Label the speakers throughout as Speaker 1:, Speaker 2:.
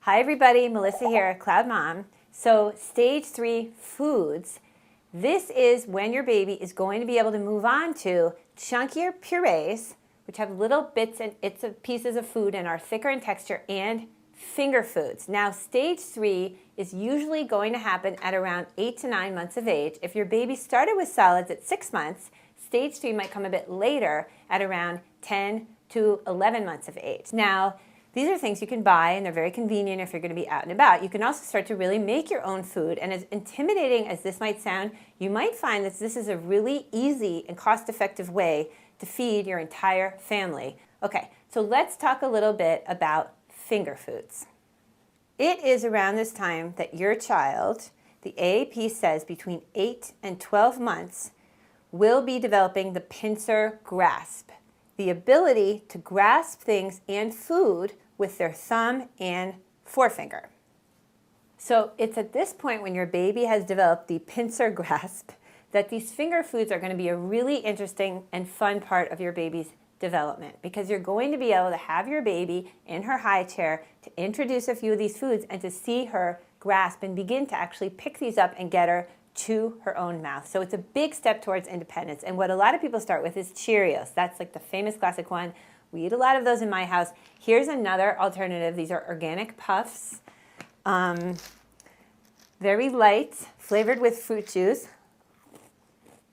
Speaker 1: Hi everybody, Melissa here, CloudMom. So stage 3 foods. This is when your baby is going to be able to move on to chunkier purees, which have little bits and pieces of food and are thicker in texture, and finger foods. Now stage 3 is usually going to happen at around 8 to 9 months of age. If your baby started with solids at 6 months, stage 3 might come a bit later at around 10 to 11 months of age. Now, these are things you can buy, and they're very convenient if you're going to be out and about. You can also start to really make your own food, and as intimidating as this might sound, you might find that this is a really easy and cost-effective way to feed your entire family. Okay, so let's talk a little bit about finger foods. It is around this time that your child, the AAP says between 8 and 12 months, will be developing the pincer grasp, the ability to grasp things and food with their thumb and forefinger. So it's at this point when your baby has developed the pincer grasp that these finger foods are going to be a really interesting and fun part of your baby's development, because you're going to be able to have your baby in her high chair to introduce a few of these foods and to see her grasp and begin to actually pick these up and get her to her own mouth. So it's a big step towards independence. And what a lot of people start with is Cheerios. That's like the famous classic one. We eat a lot of those in my house. Here's another alternative. These are organic puffs. Very light, flavored with fruit juice.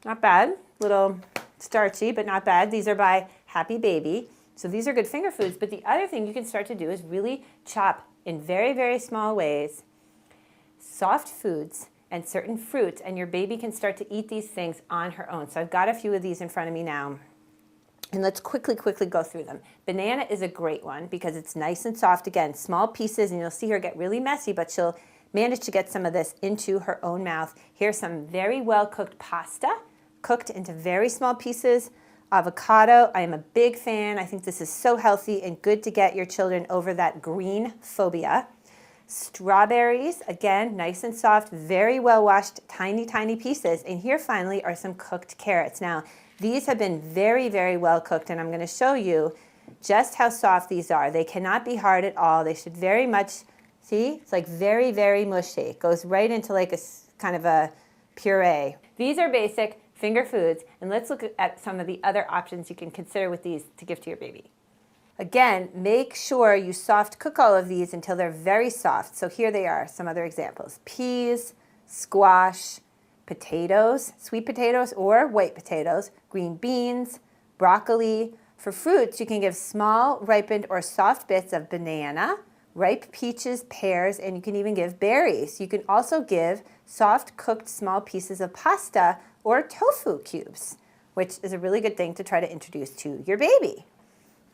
Speaker 1: Not bad. Little starchy, but not bad. These are by Happy Baby. So these are good finger foods. But the other thing you can start to do is really chop in very, very small ways soft foods and certain fruits, and your baby can start to eat these things on her own. So I've got a few of these in front of me now. And let's quickly go through them. Banana is a great one because it's nice and soft. Again, small pieces, and you'll see her get really messy, but she'll manage to get some of this into her own mouth. Here's some very well-cooked pasta, cooked into very small pieces. Avocado, I am a big fan. I think this is so healthy and good to get your children over that green phobia. Strawberries, again, nice and soft, very well washed, tiny, tiny pieces. And here finally are some cooked carrots. Now, these have been very, very well cooked, and I'm going to show you just how soft these are. They cannot be hard at all. They should very much, see, it's like very, very mushy. It goes right into like a kind of a puree. These are basic finger foods, and let's look at some of the other options you can consider with these to give to your baby. Again, make sure you soft cook all of these until they're very soft. So here they are, some other examples. Peas, squash, potatoes, sweet potatoes or white potatoes, green beans, broccoli. For fruits, you can give small, ripened, or soft bits of banana, ripe peaches, pears, and you can even give berries. You can also give soft, cooked, small pieces of pasta or tofu cubes, which is a really good thing to try to introduce to your baby.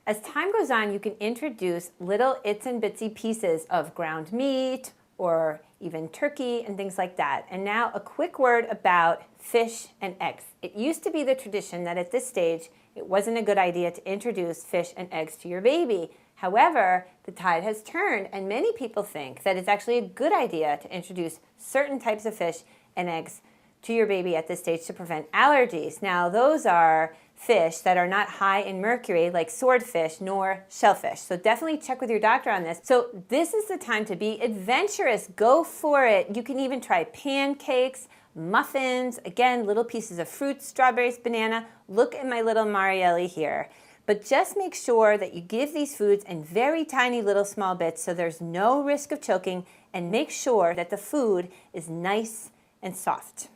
Speaker 1: As time goes on, you can introduce little itsy and bitsy pieces of ground meat or even turkey and things like that. And now a quick word about fish and eggs. It used to be the tradition that at this stage, it wasn't a good idea to introduce fish and eggs to your baby. However, the tide has turned, and many people think that it's actually a good idea to introduce certain types of fish and eggs to your baby at this stage to prevent allergies. Now, those are fish that are not high in mercury, like swordfish nor shellfish. So definitely check with your doctor on this. So this is the time to be adventurous. Go for it. You can even try pancakes, muffins, again, little pieces of fruit, strawberries, banana. Look at my little Marielli here. But just make sure that you give these foods in very tiny little small bits so there's no risk of choking, and make sure that the food is nice and soft.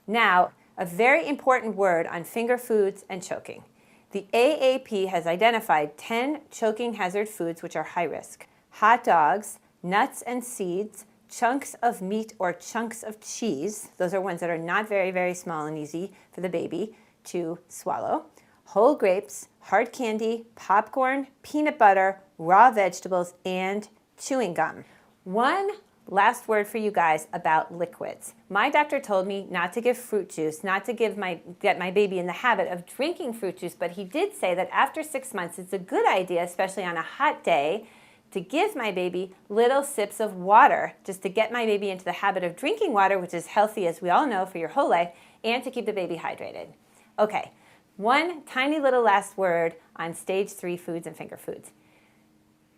Speaker 1: Now, a very important word on finger foods and choking. The AAP has identified 10 choking hazard foods which are high risk. Hot dogs, nuts and seeds, chunks of meat or chunks of cheese. Those are ones that are not very, very small and easy for the baby to swallow. Whole grapes, hard candy, popcorn, peanut butter, raw vegetables, and chewing gum. One last word for you guys about liquids. My doctor told me not to give fruit juice, not to get my baby in the habit of drinking fruit juice, but he did say that after 6 months, it's a good idea, especially on a hot day, to give my baby little sips of water, just to get my baby into the habit of drinking water, which is healthy, as we all know, for your whole life, and to keep the baby hydrated. Okay, one tiny little last word on stage 3 foods and finger foods.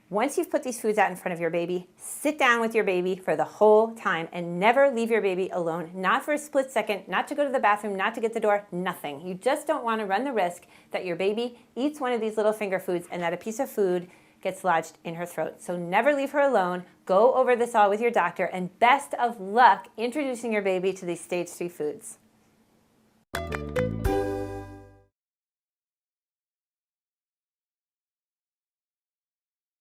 Speaker 1: Once you've put these foods out in front of your baby, sit down with your baby for the whole time and never leave your baby alone, not for a split second, not to go to the bathroom, not to get the door, nothing. You just don't want to run the risk that your baby eats one of these little finger foods and that a piece of food gets lodged in her throat. So never leave her alone. Go over this all with your doctor, and best of luck introducing your baby to these stage 3 foods.